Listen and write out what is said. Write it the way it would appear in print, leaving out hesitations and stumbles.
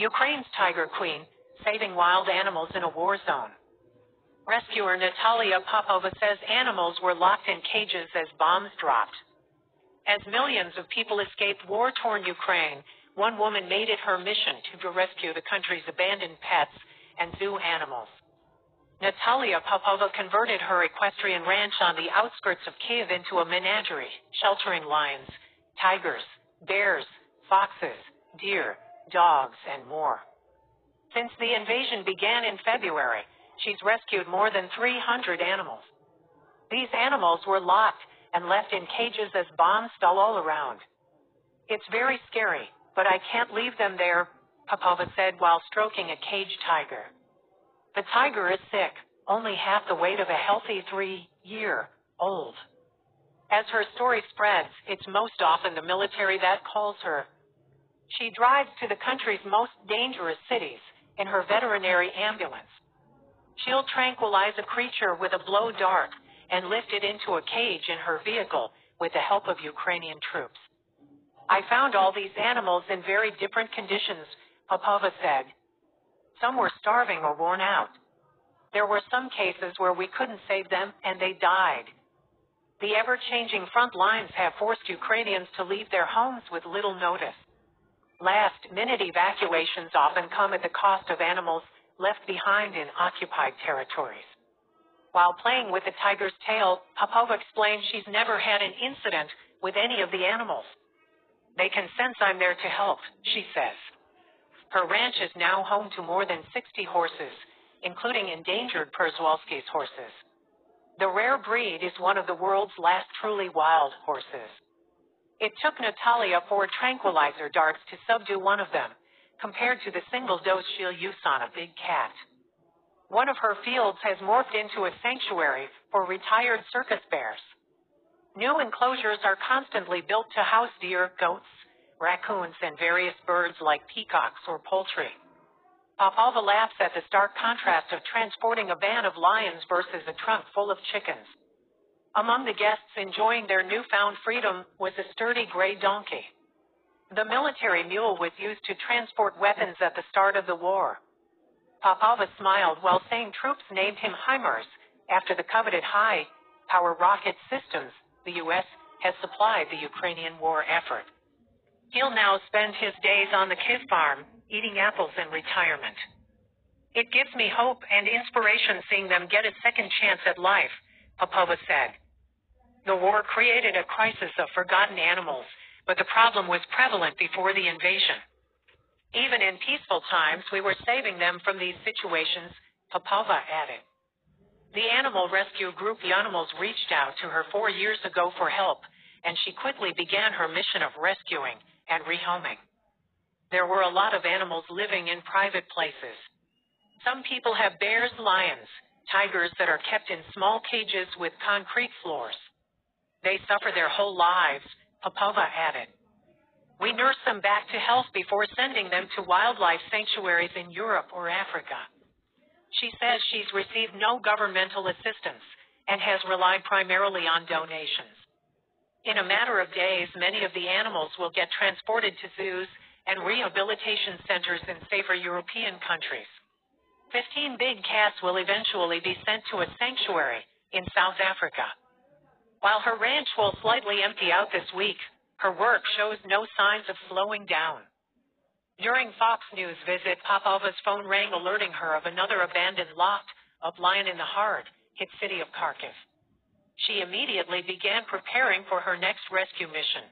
Ukraine's Tiger Queen, saving wild animals in a war zone. Rescuer Natalia Popova says animals were locked in cages as bombs dropped. As millions of people escaped war-torn Ukraine, one woman made it her mission to rescue the country's abandoned pets and zoo animals. Natalia Popova converted her equestrian ranch on the outskirts of Kyiv into a menagerie, sheltering lions, tigers, bears, foxes, deer, dogs, and more. Since the invasion began in February, she's rescued more than 300 animals. These animals were locked and left in cages as bombs fell all around. It's very scary, but I can't leave them there, Popova said while stroking a caged tiger. The tiger is sick, only half the weight of a healthy 3-year-old. As her story spreads, it's most often the military that calls her. She drives to the country's most dangerous cities in her veterinary ambulance. She'll tranquilize a creature with a blow dart and lift it into a cage in her vehicle with the help of Ukrainian troops. I found all these animals in very different conditions, Popova said. Some were starving or worn out. There were some cases where we couldn't save them and they died. The ever-changing front lines have forced Ukrainians to leave their homes with little notice. Last-minute evacuations often come at the cost of animals left behind in occupied territories. While playing with the tiger's tail, Popova explained she's never had an incident with any of the animals. They can sense I'm there to help, she says. Her ranch is now home to more than 60 horses, including endangered Przewalski's horses. The rare breed is one of the world's last truly wild horses. It took Natalia 4 tranquilizer darts to subdue one of them, compared to the single dose she'll use on a big cat. One of her fields has morphed into a sanctuary for retired circus bears. New enclosures are constantly built to house deer, goats, raccoons, and various birds like peacocks or poultry. Popova laughs at the stark contrast of transporting a band of lions versus a trunk full of chickens. Among the guests enjoying their newfound freedom was a sturdy gray donkey. The military mule was used to transport weapons at the start of the war. Popova smiled while saying troops named him HIMARS after the coveted high-power rocket systems the U.S. has supplied the Ukrainian war effort. He'll now spend his days on the Kyiv farm, eating apples in retirement. It gives me hope and inspiration seeing them get a second chance at life, Popova said. The war created a crisis of forgotten animals, but the problem was prevalent before the invasion. Even in peaceful times, we were saving them from these situations, Popova added. The animal rescue group Animals reached out to her 4 years ago for help, and she quickly began her mission of rescuing and rehoming. There were a lot of animals living in private places. Some people have bears, lions, tigers that are kept in small cages with concrete floors. They suffer their whole lives, Popova added. We nurse them back to health before sending them to wildlife sanctuaries in Europe or Africa. She says she's received no governmental assistance and has relied primarily on donations. In a matter of days, many of the animals will get transported to zoos and rehabilitation centers in safer European countries. 15 big cats will eventually be sent to a sanctuary in South Africa. While her ranch will slightly empty out this week, her work shows no signs of slowing down. During Fox News' visit, Popova's phone rang alerting her of another abandoned locked-up lion in the hard-hit city of Kharkiv. She immediately began preparing for her next rescue mission.